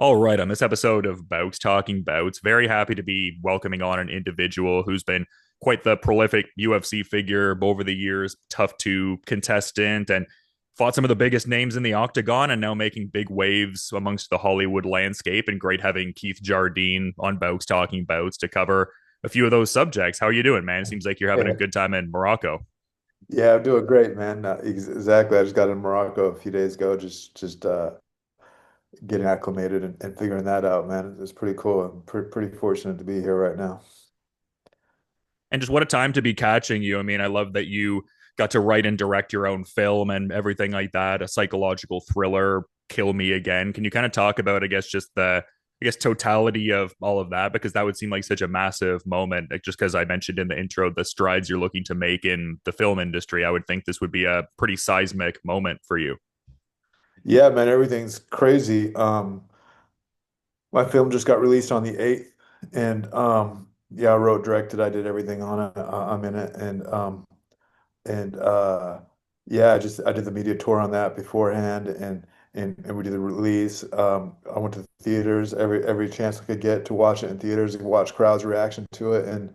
All right, on this episode of Bowks Talking Bouts, very happy to be welcoming on an individual who's been quite the prolific UFC figure over the years, tough to contestant, and fought some of the biggest names in the octagon, and now making big waves amongst the Hollywood landscape. And great having Keith Jardine on Bowks Talking Bouts to cover a few of those subjects. How are you doing, man? It seems like you're having a Yeah, good time in Morocco. yeah, I'm doing great, man. Exactly. I just got in Morocco a few days ago, just getting acclimated and figuring that out, man. It's pretty cool. I'm pretty fortunate to be here right now. And just what a time to be catching you. I mean, I love that you got to write and direct your own film and everything like that, a psychological thriller, Kill Me Again. Can you kind of talk about, I guess, just the totality of all of that? Because that would seem like such a massive moment. Like, just because I mentioned in the intro the strides you're looking to make in the film industry, I would think this would be a pretty seismic moment for you. Yeah, man, everything's crazy. My film just got released on the 8th, and yeah, I wrote, directed, I did everything on it. I'm in it, and yeah, I did the media tour on that beforehand, and we did the release. I went to the theaters every chance I could get to watch it in theaters and watch crowds' reaction to it, and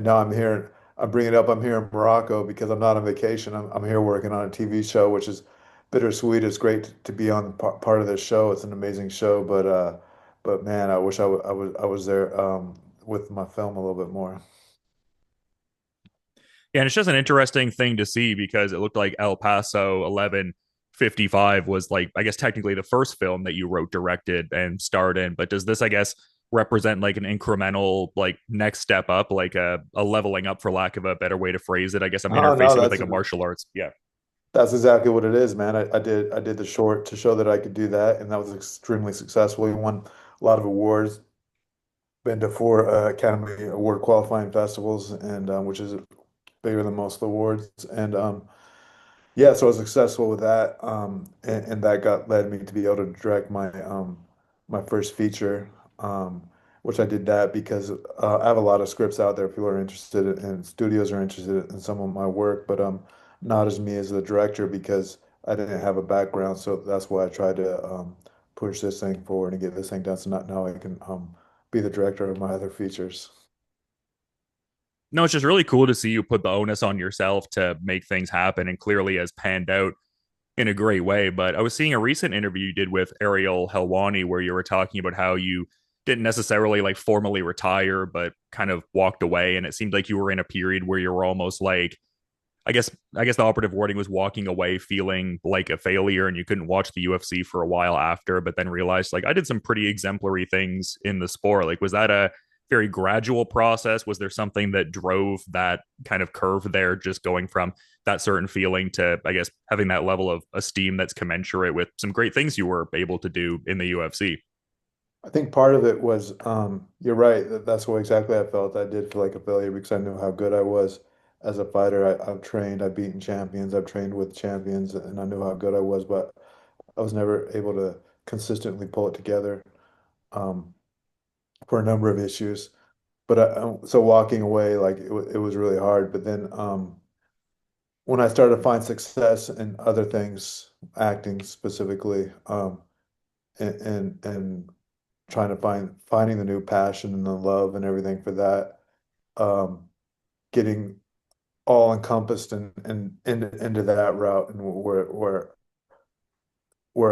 now I'm here. I'm bringing it up. I'm here in Morocco because I'm not on vacation. I'm here working on a TV show, which is bittersweet. It's great to be on part of this show. It's an amazing show, but man, I wish I was there with my film a little bit more. Yeah, and it's just an interesting thing to see because it looked like El Paso 1155 was like, I guess, technically the first film that you wrote, directed, and starred in. But does this, I guess, represent like an incremental, like next step up, like a leveling up, for lack of a better way to phrase it? I guess I'm Oh no, interfacing with like a martial arts. Yeah. that's exactly what it is, man. I did the short to show that I could do that, and that was extremely successful. He won a lot of awards, been to four Academy Award qualifying festivals, and which is bigger than most awards. And yeah, so I was successful with that, and that got led me to be able to direct my first feature, which I did that because I have a lot of scripts out there. People are interested in, and studios are interested in some of my work, but not as me as the director because I didn't have a background. So that's why I tried to push this thing forward and get this thing done. So not now I can be the director of my other features. No, it's just really cool to see you put the onus on yourself to make things happen, and clearly has panned out in a great way. But I was seeing a recent interview you did with Ariel Helwani where you were talking about how you didn't necessarily like formally retire, but kind of walked away. And it seemed like you were in a period where you were almost like, I guess the operative wording was walking away feeling like a failure, and you couldn't watch the UFC for a while after, but then realized like I did some pretty exemplary things in the sport. Like, was that a very gradual process? Was there something that drove that kind of curve there, just going from that certain feeling to, I guess, having that level of esteem that's commensurate with some great things you were able to do in the UFC? I think part of it was, you're right. That's what exactly I felt. I did feel like a failure because I knew how good I was as a fighter. I've trained, I've beaten champions, I've trained with champions, and I knew how good I was, but I was never able to consistently pull it together for a number of issues. But so walking away, like it was really hard. But then when I started to find success in other things, acting specifically, and trying to finding the new passion and the love and everything for that, um, getting all encompassed and into that route and where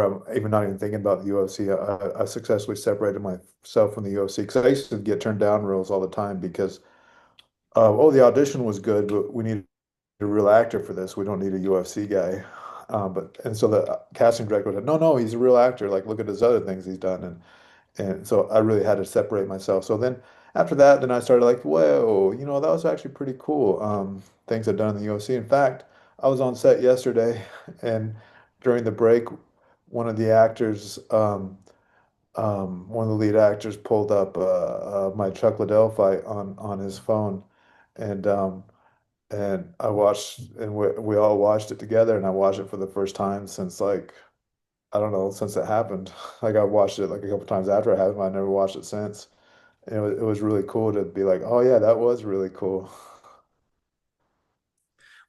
I'm even not even thinking about the UFC. I successfully separated myself from the UFC because I used to get turned down roles all the time because oh, the audition was good, but we need a real actor for this. We don't need a UFC guy. And so the casting director said, no, he's a real actor. Like, look at his other things he's done. And so I really had to separate myself. So then after that, then I started like, whoa, that was actually pretty cool. Things I've done in the UFC. In fact, I was on set yesterday, and during the break, one of the actors, one of the lead actors pulled up my Chuck Liddell fight on his phone, and I watched, and we all watched it together, and I watched it for the first time since like I don't know, since it happened. Like I watched it like a couple times after it happened, but I never watched it since. And it was really cool to be like, oh yeah, that was really cool.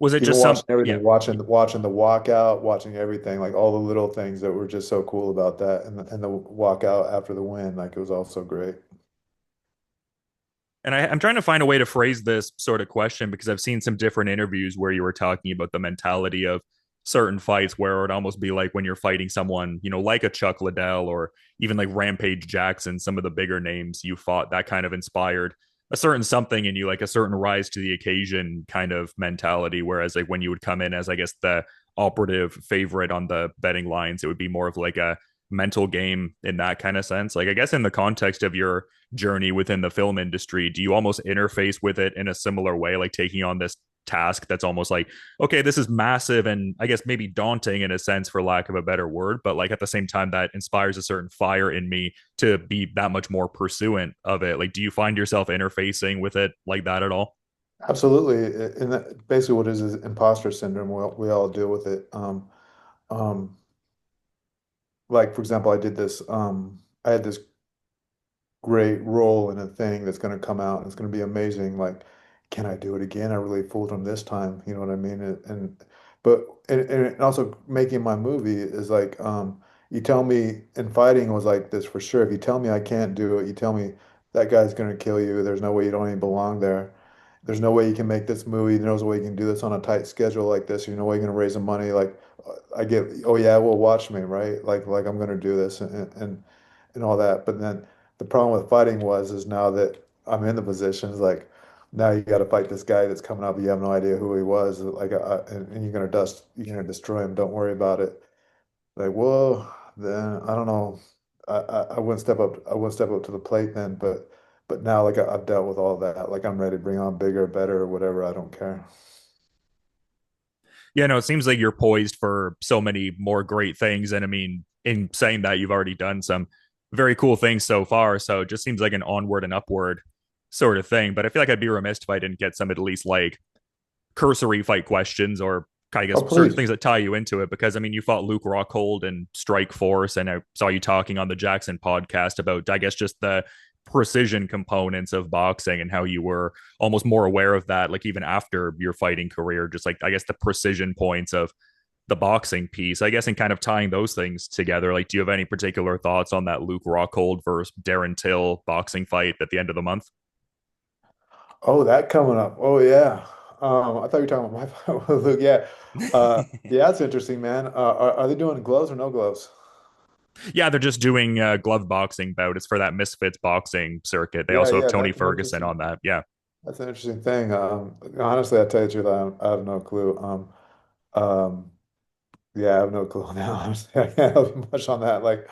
Was it Even just some, watching everything, yeah. watching the walkout, watching everything, like all the little things that were just so cool about that, and the walkout after the win, like it was all so great. And I'm trying to find a way to phrase this sort of question because I've seen some different interviews where you were talking about the mentality of certain fights where it would almost be like when you're fighting someone, like a Chuck Liddell or even like Rampage Jackson, some of the bigger names you fought, that kind of inspired a certain something in you, like a certain rise to the occasion kind of mentality. Whereas like when you would come in as, I guess, the operative favorite on the betting lines, it would be more of like a mental game in that kind of sense. Like, I guess in the context of your journey within the film industry, do you almost interface with it in a similar way, like taking on this task that's almost like, okay, this is massive and I guess maybe daunting in a sense, for lack of a better word, but like at the same time, that inspires a certain fire in me to be that much more pursuant of it? Like, do you find yourself interfacing with it like that at all? Absolutely, and that, basically what it is imposter syndrome. We all deal with it. Um, like for example, I had this great role in a thing that's going to come out and it's going to be amazing. Like, can I do it again? I really fooled him this time. You know what I mean? And also making my movie is like, you tell me in fighting was like this for sure. If you tell me I can't do it, you tell me that guy's going to kill you. There's no way you don't even belong there. There's no way you can make this movie. There's no way you can do this on a tight schedule like this. You know way you're going to raise the money. Like, I get, oh yeah, well, watch me, right? Like I'm going to do this and all that. But then the problem with fighting is now that I'm in the positions, like now you got to fight this guy that's coming up. You have no idea who he was. Like, and you're gonna destroy him. Don't worry about it. Like, whoa, then I don't know. I wouldn't step up. I wouldn't step up to the plate then. But now, like I've dealt with all that. Like I'm ready to bring on bigger, better, or whatever. I don't care. Yeah, no, it seems like you're poised for so many more great things. And I mean, in saying that, you've already done some very cool things so far. So it just seems like an onward and upward sort of thing. But I feel like I'd be remiss if I didn't get some at least like cursory fight questions, or I Oh, guess certain please. things that tie you into it. Because I mean, you fought Luke Rockhold and Strikeforce, and I saw you talking on the Jackson podcast about, I guess, just the precision components of boxing and how you were almost more aware of that, like even after your fighting career, just like I guess the precision points of the boxing piece, I guess, and kind of tying those things together. Like, do you have any particular thoughts on that Luke Rockhold versus Darren Till boxing fight at the end of the month? Oh, that coming up. Oh yeah. I thought you were talking about my fight with Luke. Yeah. Yeah, that's interesting, man. Are they doing gloves or no gloves? Yeah, they're just doing a glove boxing bout. It's for that Misfits boxing circuit. They Yeah, also have yeah, Tony that's an Ferguson interesting. on that. Yeah. That's an interesting thing. Honestly, I tell you the truth, I have no clue. Um, yeah, I have no clue now. Honestly, I can't help you much on that. Like,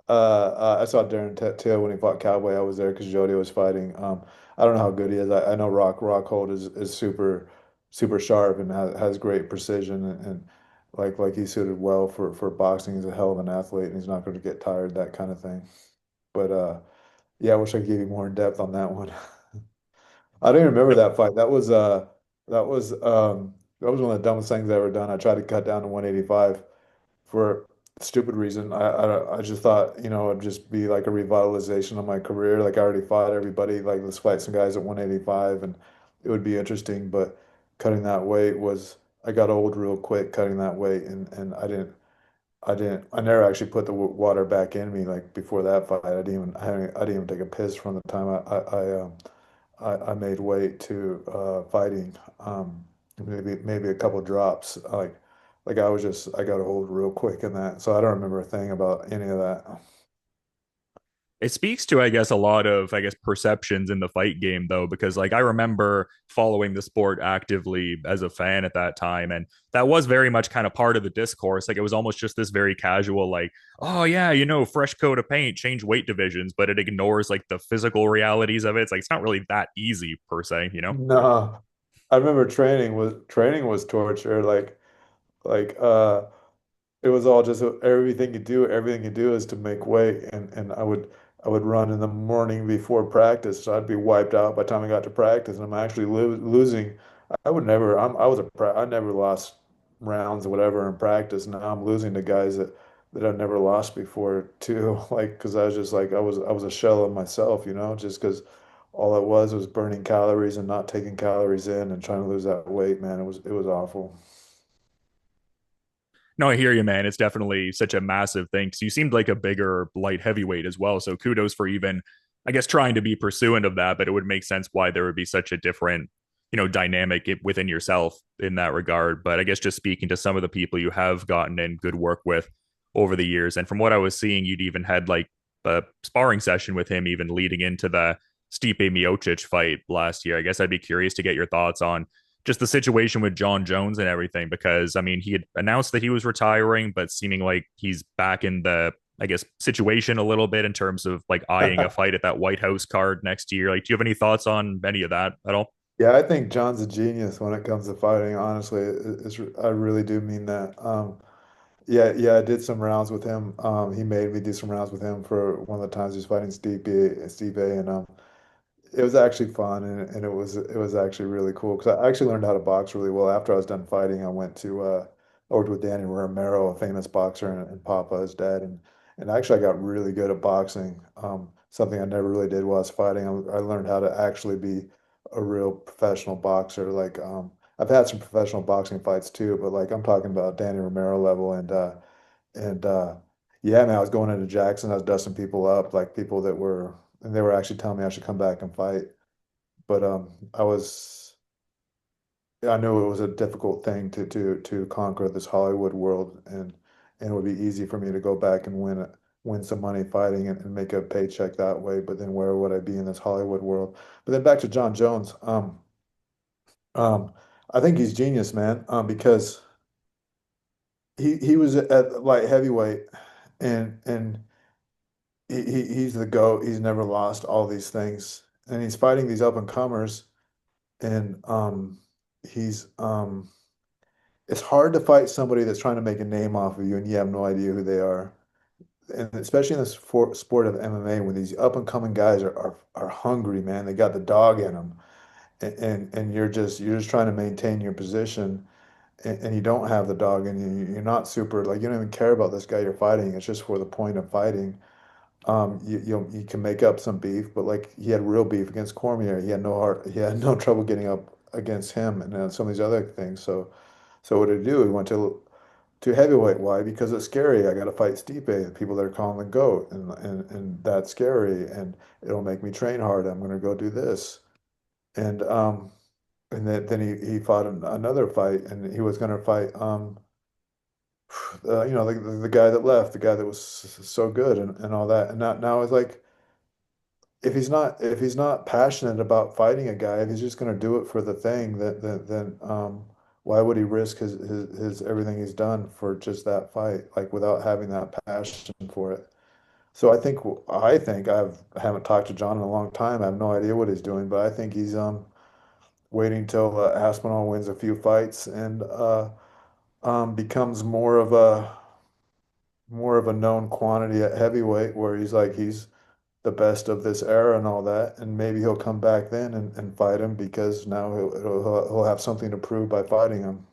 I saw Darren Till when he fought Cowboy. I was there because Jody was fighting. I don't know how good he is. I know Rockhold is super sharp and has great precision and like he's suited well for boxing. He's a hell of an athlete and he's not going to get tired, that kind of thing. But yeah, I wish I could give you more in depth on that one. I don't even remember No, that fight. That was one of the dumbest things I ever done. I tried to cut down to 185 for a stupid reason. I just thought, it'd just be like a revitalization of my career. Like I already fought everybody. Like let's fight some guys at 185 and it would be interesting. But cutting that weight I got old real quick cutting that weight and I never actually put the water back in me like before that fight. I didn't even take a piss from the time I made weight to fighting. Maybe a couple drops. I got old real quick in that, so I don't remember a thing about any of that. it speaks to, I guess, a lot of, I guess, perceptions in the fight game, though, because like I remember following the sport actively as a fan at that time, and that was very much kind of part of the discourse. Like it was almost just this very casual, like, oh yeah, fresh coat of paint, change weight divisions, but it ignores like the physical realities of it. It's like it's not really that easy per se. No, I remember training was torture. Like it was all just everything you do is to make weight and I would run in the morning before practice, so I'd be wiped out by the time I got to practice and I'm actually losing. I never lost rounds or whatever in practice. Now I'm losing to guys that I've never lost before too, like because I was just like I was a shell of myself, just because all it was burning calories and not taking calories in and trying to lose that weight, man. It was awful. No, I hear you, man. It's definitely such a massive thing. Because you seemed like a bigger light heavyweight as well. So kudos for even, I guess, trying to be pursuant of that. But it would make sense why there would be such a different, dynamic within yourself in that regard. But I guess just speaking to some of the people you have gotten in good work with over the years, and from what I was seeing, you'd even had like a sparring session with him, even leading into the Stipe Miocic fight last year. I guess I'd be curious to get your thoughts on just the situation with John Jones and everything, because I mean, he had announced that he was retiring, but seeming like he's back in the, I guess, situation a little bit in terms of like eyeing a fight at that White House card next year. Like, do you have any thoughts on any of that at all? Yeah, I think John's a genius when it comes to fighting. Honestly, I really do mean that. Yeah, yeah, I did some rounds with him. He made me do some rounds with him for one of the times he was fighting Steve, and it was actually fun, and it was actually really cool because I actually learned how to box really well. After I was done fighting, I worked with Danny Romero, a famous boxer, and Papa, his dad, and actually I got really good at boxing. Something I never really did while I was fighting. I learned how to actually be a real professional boxer. Like I've had some professional boxing fights too, but like I'm talking about Danny Romero level, and yeah, man, I was going into Jackson, I was dusting people up, like people that were, and they were actually telling me I should come back and fight. But I knew it was a difficult thing to conquer this Hollywood world, and it would be easy for me to go back and win some money fighting and make a paycheck that way. But then where would I be in this Hollywood world? But then back to John Jones. Um, I think he's genius, man. Because he was at light heavyweight, and he's the GOAT. He's never lost all these things, and he's fighting these up and comers, and he's it's hard to fight somebody that's trying to make a name off of you, and you have no idea who they are. And especially in this sport of MMA, when these up and coming guys are hungry, man, they got the dog in them, and you're just trying to maintain your position, and you don't have the dog, and you're not super like you don't even care about this guy you're fighting. It's just for the point of fighting. You can make up some beef, but like he had real beef against Cormier. He had no trouble getting up against him and some of these other things. So what did he do? He went to heavyweight. Why? Because it's scary. I got to fight Stipe, the people that are calling the GOAT, and that's scary, and it'll make me train hard. I'm gonna go do this, and then he fought another fight, and he was gonna fight the guy that left, the guy that was so good and all that, and now it's like if he's not passionate about fighting a guy, if he's just going to do it for the thing, then why would he risk his everything he's done for just that fight, like without having that passion for it? So I haven't talked to John in a long time. I have no idea what he's doing, but I think he's waiting till Aspinall wins a few fights and becomes more of a known quantity at heavyweight, where he's the best of this era and all that, and maybe he'll come back then and fight him because now he'll have something to prove by fighting him.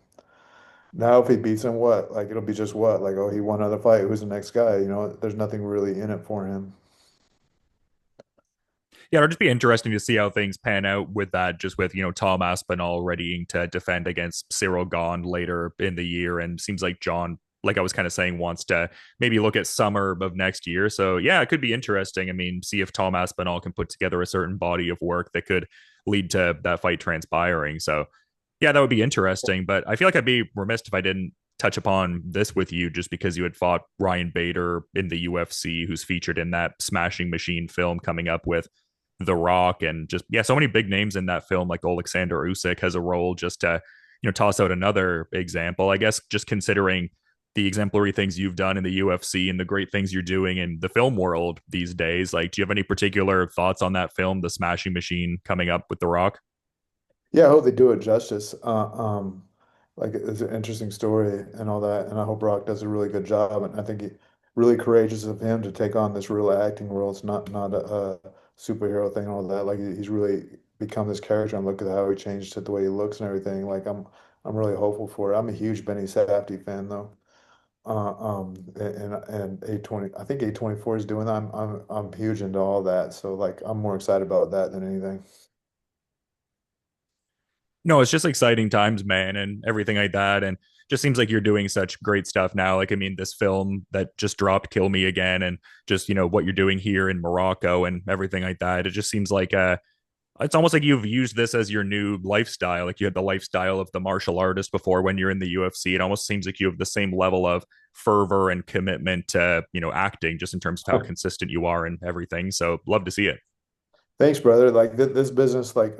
Now, if he beats him, what? Like it'll be just what? Like, oh, he won another fight. Who's the next guy? There's nothing really in it for him. Yeah, it'll just be interesting to see how things pan out with that, just with, Tom Aspinall readying to defend against Cyril Gahn later in the year. And seems like John, like I was kind of saying, wants to maybe look at summer of next year. So, yeah, it could be interesting. I mean, see if Tom Aspinall can put together a certain body of work that could lead to that fight transpiring. So, yeah, that would be interesting. But I feel like I'd be remiss if I didn't touch upon this with you just because you had fought Ryan Bader in the UFC, who's featured in that Smashing Machine film coming up with the Rock, and just yeah, so many big names in that film. Like Alexander Usyk has a role. Just to toss out another example, I guess, just considering the exemplary things you've done in the UFC and the great things you're doing in the film world these days. Like, do you have any particular thoughts on that film, The Smashing Machine, coming up with The Rock? Yeah, I hope they do it justice. Like it's an interesting story and all that, and I hope Rock does a really good job. And I think really courageous of him to take on this real acting role. It's not a superhero thing and all that. Like he's really become this character. And look at how he changed to the way he looks and everything. Like I'm really hopeful for it. I'm a huge Benny Safdie fan though. and A20, I think A24 is doing that. I'm huge into all that. So like I'm more excited about that than anything. No, it's just exciting times, man, and everything like that. And just seems like you're doing such great stuff now. Like, I mean, this film that just dropped, Kill Me Again, and just, what you're doing here in Morocco and everything like that. It just seems like it's almost like you've used this as your new lifestyle. Like you had the lifestyle of the martial artist before when you're in the UFC. It almost seems like you have the same level of fervor and commitment to, acting, just in terms of how consistent you are and everything. So love to see it. Thanks, brother. Like this business, like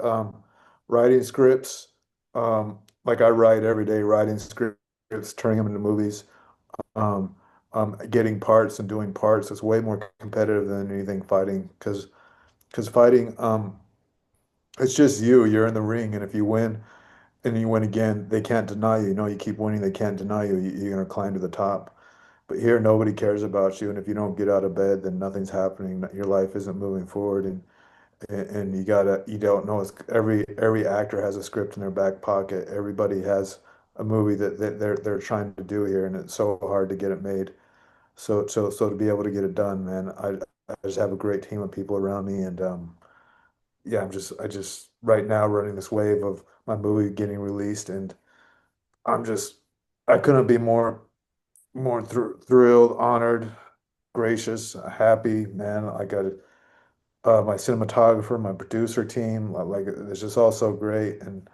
writing scripts, like I write every day, writing scripts, turning them into movies, um, getting parts and doing parts is way more competitive than anything fighting because fighting, it's just you. You're in the ring, and if you win and you win again, they can't deny you. You know, you keep winning, they can't deny you. You're gonna climb to the top. But here, nobody cares about you, and if you don't get out of bed, then nothing's happening. Your life isn't moving forward, and you don't know it's every actor has a script in their back pocket. Everybody has a movie that they're trying to do here, and it's so hard to get it made. So to be able to get it done, man, I just have a great team of people around me, and yeah, I just right now running this wave of my movie getting released, and I'm just I couldn't be more thrilled, honored, gracious, happy, man. I got my cinematographer, my producer team, like it's just all so great. And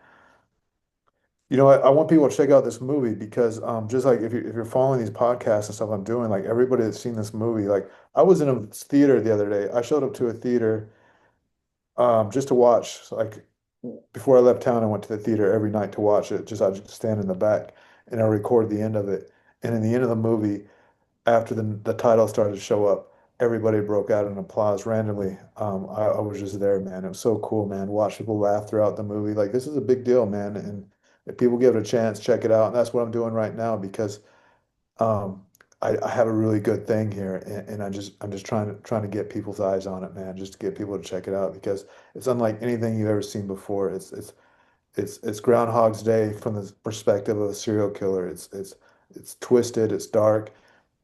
I want people to check out this movie because just like if you're following these podcasts and stuff I'm doing, like everybody that's seen this movie, like I was in a theater the other day. I showed up to a theater just to watch. Like before I left town, I went to the theater every night to watch it. Just I just stand in the back and I record the end of it. And in the end of the movie, after the title started to show up, everybody broke out in applause randomly. I was just there, man. It was so cool, man. Watch people laugh throughout the movie. Like this is a big deal, man. And if people give it a chance, check it out. And that's what I'm doing right now because um, I have a really good thing here, and I'm just trying to get people's eyes on it, man. Just to get people to check it out because it's unlike anything you've ever seen before. It's Groundhog's Day from the perspective of a serial killer. It's twisted, it's dark,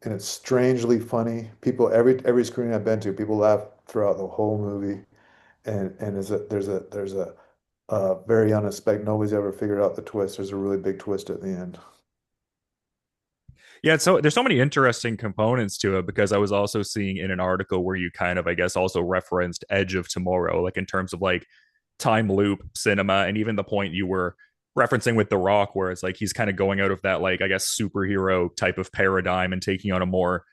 and it's strangely funny. People every screening I've been to, people laugh throughout the whole movie, and there's a very unexpected. Nobody's ever figured out the twist. There's a really big twist at the end. Yeah, so there's so many interesting components to it because I was also seeing in an article where you kind of, I guess, also referenced Edge of Tomorrow, like in terms of like time loop cinema, and even the point you were referencing with The Rock, where it's like he's kind of going out of that, like, I guess, superhero type of paradigm and taking on a more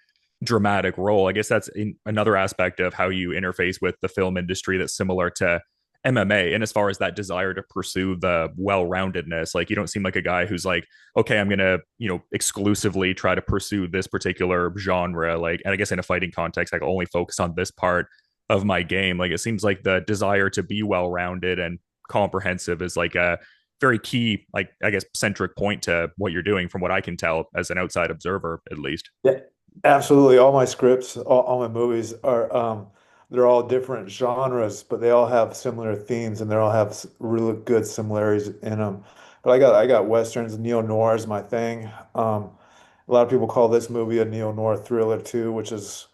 dramatic role. I guess that's another aspect of how you interface with the film industry that's similar to MMA. And as far as that desire to pursue the well-roundedness, like you don't seem like a guy who's like, okay, I'm gonna, exclusively try to pursue this particular genre. Like, and I guess in a fighting context, I can only focus on this part of my game. Like, it seems like the desire to be well-rounded and comprehensive is like a very key, like, I guess, centric point to what you're doing, from what I can tell as an outside observer, at least. Yeah, absolutely. All my scripts, all my movies are they're all different genres, but they all have similar themes and they all have really good similarities in them. But I got westerns, neo-noir is my thing. A lot of people call this movie a neo-noir thriller too, which is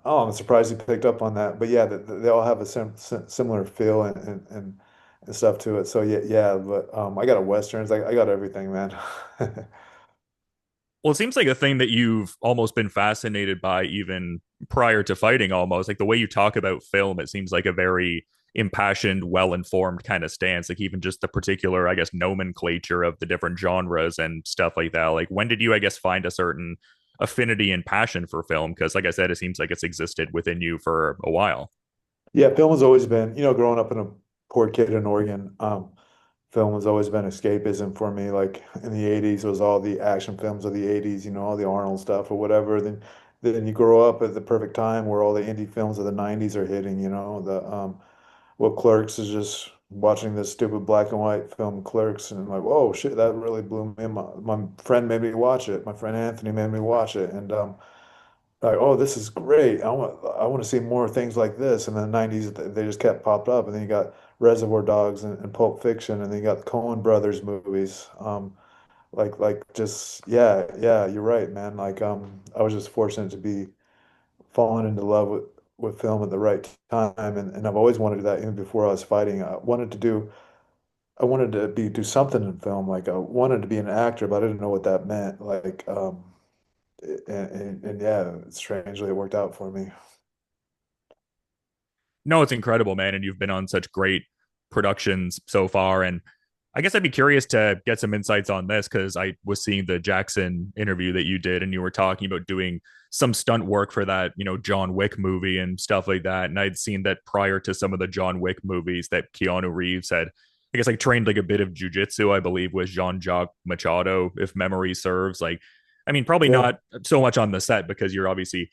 I'm surprised you picked up on that. But yeah, they all have a similar feel and stuff to it. So yeah. But I got a westerns, I got everything, man. Well, it seems like a thing that you've almost been fascinated by even prior to fighting, almost. Like the way you talk about film, it seems like a very impassioned, well informed kind of stance. Like even just the particular, I guess, nomenclature of the different genres and stuff like that. Like when did you, I guess, find a certain affinity and passion for film? Because, like I said, it seems like it's existed within you for a while. Yeah, film has always been, growing up in a poor kid in Oregon, film has always been escapism for me. Like in the 80s, it was all the action films of the 80s, all the Arnold stuff or whatever. Then you grow up at the perfect time where all the indie films of the 90s are hitting, what Clerks is just watching this stupid black and white film Clerks and like, whoa, shit, that really blew me. My friend made me watch it. My friend Anthony made me watch it. And like, oh, this is great. I want to see more things like this. And in the 90s, they just kept popped up. And then you got Reservoir Dogs and Pulp Fiction, and then you got the Coen Brothers movies. just yeah, you're right, man. I was just fortunate to be falling into love with film at the right time, and I've always wanted to do that even before I was fighting. I wanted to be do something in film. Like I wanted to be an actor, but I didn't know what that meant. And yeah, strangely it worked out for me. No, it's incredible, man. And you've been on such great productions so far. And I guess I'd be curious to get some insights on this because I was seeing the Jackson interview that you did, and you were talking about doing some stunt work for that, John Wick movie and stuff like that. And I'd seen that prior to some of the John Wick movies that Keanu Reeves had, I guess, like trained like a bit of jujitsu, I believe, was Jean Jacques Machado, if memory serves. Like, I mean, probably Yeah. not so much on the set because you're obviously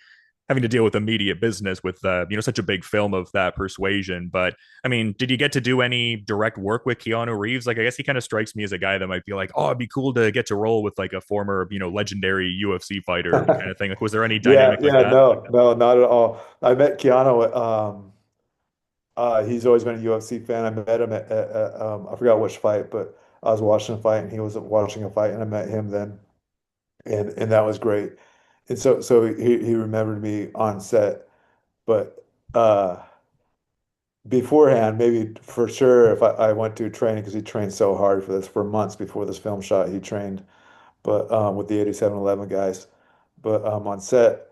having to deal with immediate business with such a big film of that persuasion. But I mean, did you get to do any direct work with Keanu Reeves? Like, I guess he kind of strikes me as a guy that might be like, oh, it'd be cool to get to roll with like a former legendary UFC fighter kind of thing. Like, was there any Yeah, dynamic like yeah, that? no, not at all. I met Keanu. He's always been a UFC fan. I met him at I forgot which fight, but I was watching a fight and he was watching a fight, and I met him then, and that was great. And so he remembered me on set, but beforehand, maybe for sure, if I went to training because he trained so hard for this for months before this film shot, he trained, but with the 8711 guys, but on set.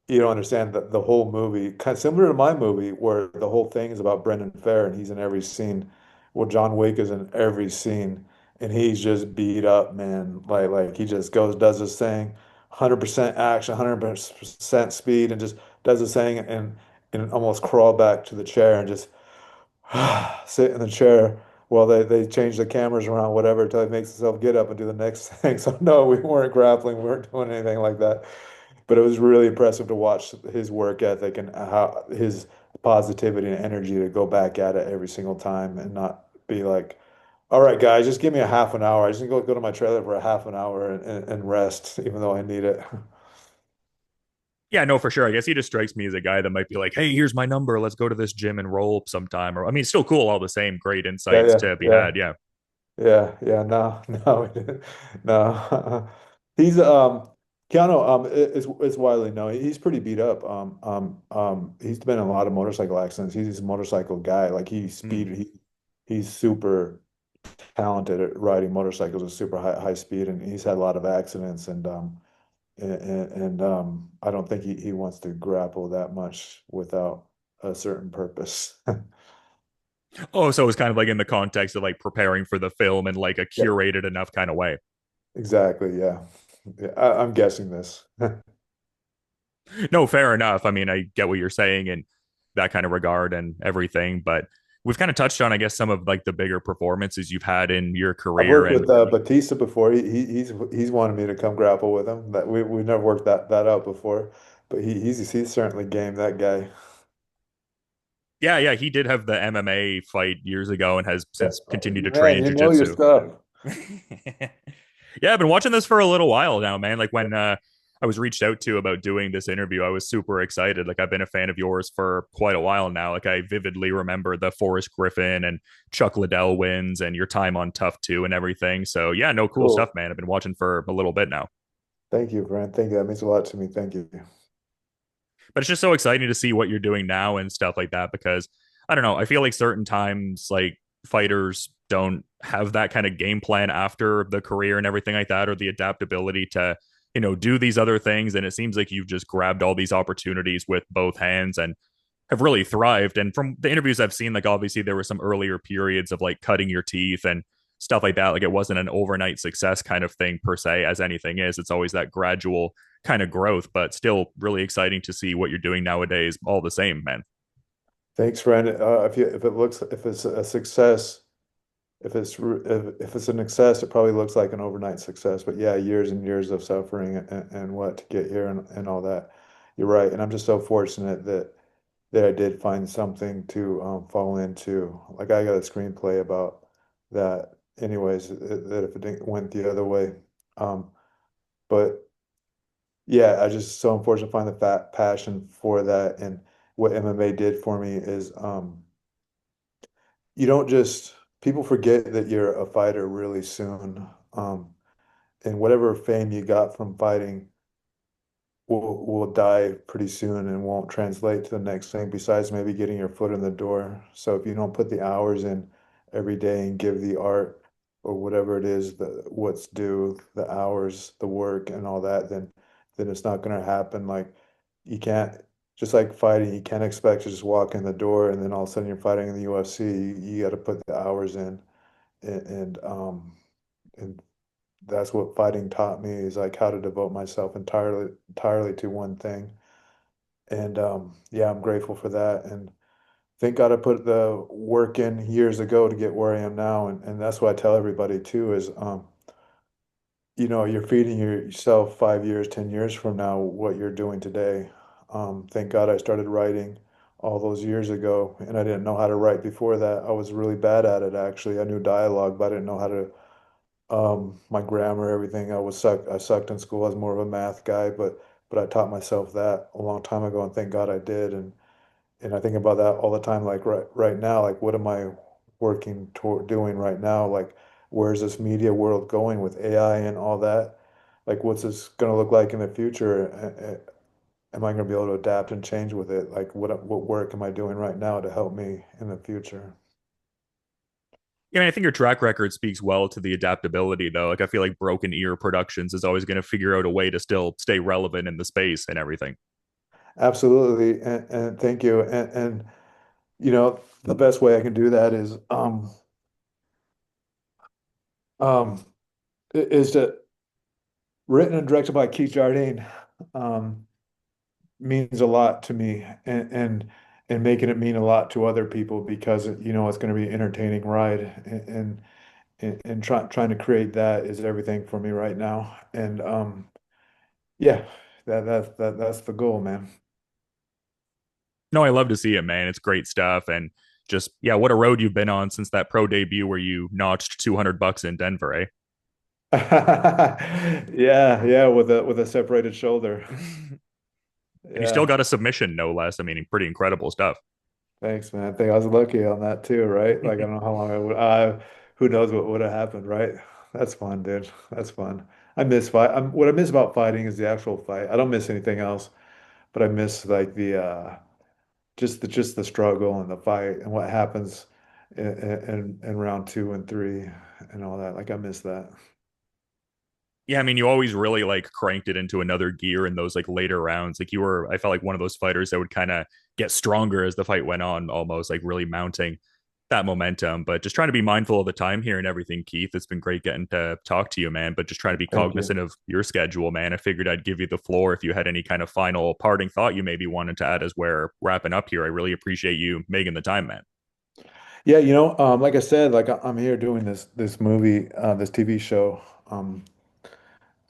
You don't understand that the whole movie, kind of similar to my movie, where the whole thing is about Brendan Fair and he's in every scene. Well, John Wick is in every scene and he's just beat up, man. Like he just goes, does his thing, 100% action, 100% speed, and just does his thing and almost crawl back to the chair and just sit in the chair while they change the cameras around, whatever, until he makes himself get up and do the next thing. So no, we weren't grappling, we weren't doing anything like that. But it was really impressive to watch his work ethic and how his positivity and energy to go back at it every single time and not be like, all right, guys, just give me a half an hour. I just need to go to my trailer for a half an hour and rest, even though I need it. Yeah, no, for sure. I guess he just strikes me as a guy that might be like, hey, here's my number. Let's go to this gym and roll sometime. Or, I mean, it's still cool, all the same. Great Yeah, insights yeah, to be yeah. had. Yeah. Yeah, no, no, we didn't. No. He's Keanu is widely known. He's pretty beat up. He's been in a lot of motorcycle accidents. He's a motorcycle guy. Like Mm. he's super talented at riding motorcycles at super high speed, and he's had a lot of accidents and I don't think he wants to grapple that much without a certain purpose. Oh, so it was kind of like in the context of like preparing for the film in like a Yeah, curated enough kind of way. exactly. Yeah. Yeah, I'm guessing this. No, fair enough. I mean, I get what you're saying in that kind of regard and everything, but we've kind of touched on, I guess, some of like the bigger performances you've had in your I've career. worked And with Batista before. He's wanted me to come grapple with him. That we never worked that out before, but he's certainly game, that guy. yeah, yeah, he did have the MMA fight years ago and has Yeah. since continued to train Man, in you know your jujitsu. stuff. Yeah, I've been watching this for a little while now, man. Like when I was reached out to about doing this interview, I was super excited. Like I've been a fan of yours for quite a while now. Like I vividly remember the Forrest Griffin and Chuck Liddell wins and your time on Tough 2 and everything. So yeah, no, cool stuff, Cool. man. I've been watching for a little bit now. Thank you, Brent. Thank you. That means a lot to me. Thank you. But it's just so exciting to see what you're doing now and stuff like that because I don't know, I feel like certain times like fighters don't have that kind of game plan after the career and everything like that or the adaptability to do these other things, and it seems like you've just grabbed all these opportunities with both hands and have really thrived. And from the interviews I've seen, like obviously there were some earlier periods of like cutting your teeth and stuff like that. Like it wasn't an overnight success kind of thing per se, as anything is. It's always that gradual kind of growth, but still really exciting to see what you're doing nowadays, all the same, man. Thanks, friend. If it's a success, if it's an success, it probably looks like an overnight success. But yeah, years and years of suffering and what to get here and all that. You're right, and I'm just so fortunate that I did find something to fall into. Like I got a screenplay about that, anyways. That if it didn't, went the other way, um, but yeah, I just so unfortunate to find the fat passion for that. And what MMA did for me is you don't just people forget that you're a fighter really soon. and whatever fame you got from fighting will die pretty soon and won't translate to the next thing besides maybe getting your foot in the door. So if you don't put the hours in every day and give the art or whatever it is, the what's due, the hours, the work and all that, then it's not gonna happen. Like you can't just like fighting, you can't expect to just walk in the door and then all of a sudden you're fighting in the UFC. You got to put the hours in and that's what fighting taught me is like how to devote myself entirely to one thing. And yeah, I'm grateful for that. And thank God I put the work in years ago to get where I am now. And that's what I tell everybody too is you're feeding yourself 5 years, 10 years from now what you're doing today. Thank God I started writing all those years ago, and I didn't know how to write before that. I was really bad at it actually. I knew dialogue, but I didn't know how to my grammar, everything. I sucked in school. I was more of a math guy, but I taught myself that a long time ago, and thank God I did. And I think about that all the time. Like right now, like what am I working toward doing right now? Like where's this media world going with AI and all that? Like what's this going to look like in the future? Am I going to be able to adapt and change with it? Like what work am I doing right now to help me in the future? Yeah, I mean, I think your track record speaks well to the adaptability, though. Like, I feel like Broken Ear Productions is always going to figure out a way to still stay relevant in the space and everything. Absolutely, and thank you. And the best way I can do that um is to written and directed by Keith Jardine um means a lot to me and making it mean a lot to other people because it's going to be an entertaining ride and trying to create that is everything for me right now. And yeah, that's the goal, man. No, I love to see it, man. It's great stuff. And just, yeah, what a road you've been on since that pro debut where you notched $200 in Denver, eh? Yeah, with a separated shoulder. And you still Yeah. got a submission, no less. I mean, pretty incredible stuff. Thanks, man. I think I was lucky on that too, right? Like I don't know how long I would who knows what would have happened, right? That's fun, dude. That's fun. I miss fight. What I miss about fighting is the actual fight. I don't miss anything else, but I miss like the just the struggle and the fight and what happens in round two and three and all that. Like I miss that. Yeah, I mean, you always really like cranked it into another gear in those like later rounds. Like you were, I felt like one of those fighters that would kind of get stronger as the fight went on, almost like really mounting that momentum. But just trying to be mindful of the time here and everything, Keith. It's been great getting to talk to you, man. But just trying to be Thank you. cognizant of your schedule, man. I figured I'd give you the floor if you had any kind of final parting thought you maybe wanted to add as we're wrapping up here. I really appreciate you making the time, man. Yeah, like I said, like I'm here doing this movie, this TV show.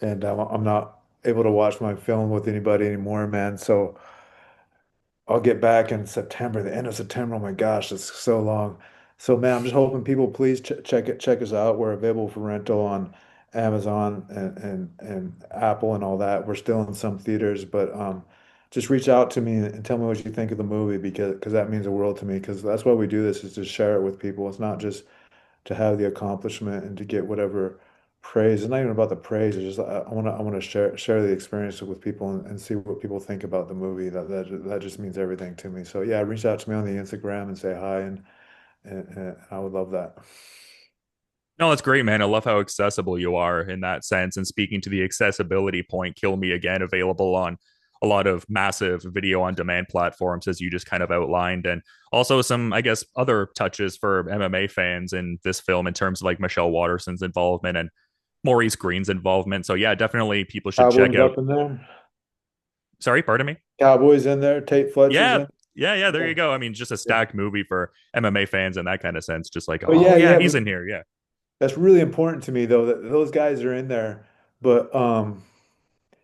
And I'm not able to watch my film with anybody anymore, man. So I'll get back in September, the end of September. Oh my gosh, it's so long. So man, I'm just hoping people please check us out. We're available for rental on Amazon and Apple and all that. We're still in some theaters, but just reach out to me and tell me what you think of the movie because that means the world to me. Because that's why we do this is to share it with people. It's not just to have the accomplishment and to get whatever praise. It's not even about the praise. It's just I want to share the experience with people and see what people think about the movie. That just means everything to me. So yeah, reach out to me on the Instagram and say hi and I would love that. No, that's great, man. I love how accessible you are in that sense. And speaking to the accessibility point, Kill Me Again, available on a lot of massive video on demand platforms, as you just kind of outlined. And also some, I guess, other touches for MMA fans in this film in terms of like Michelle Waterson's involvement and Maurice Green's involvement. So, yeah, definitely people should check Cowboys out. up in there. Sorry, pardon me. Cowboys in there. Tate Fletcher's Yeah. in. Yeah, there Yeah. you go. I mean, just a Yeah. stacked movie for MMA fans in that kind of sense. Just like, But oh, yeah, yeah, yeah, he's in here. Yeah. that's really important to me though that those guys are in there. But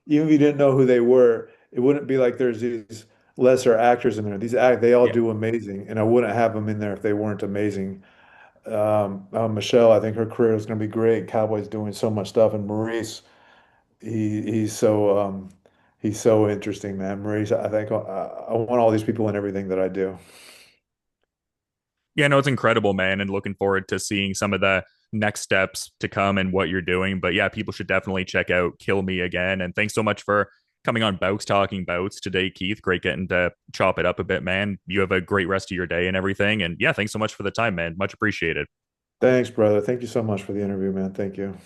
even if you didn't know who they were, it wouldn't be like there's these lesser actors in there. They all Yeah. do amazing, and I wouldn't have them in there if they weren't amazing. Michelle, I think her career is going to be great. Cowboys doing so much stuff, and Maurice, he's so interesting, man. Maurice, I think I want all these people in everything that I do. Yeah, no, it's incredible, man, and looking forward to seeing some of the next steps to come and what you're doing. But yeah, people should definitely check out Kill Me Again. And thanks so much for coming on Bowks Talking Bouts today, Keith. Great getting to chop it up a bit, man. You have a great rest of your day and everything. And yeah, thanks so much for the time, man. Much appreciated. Thanks, brother. Thank you so much for the interview, man. Thank you.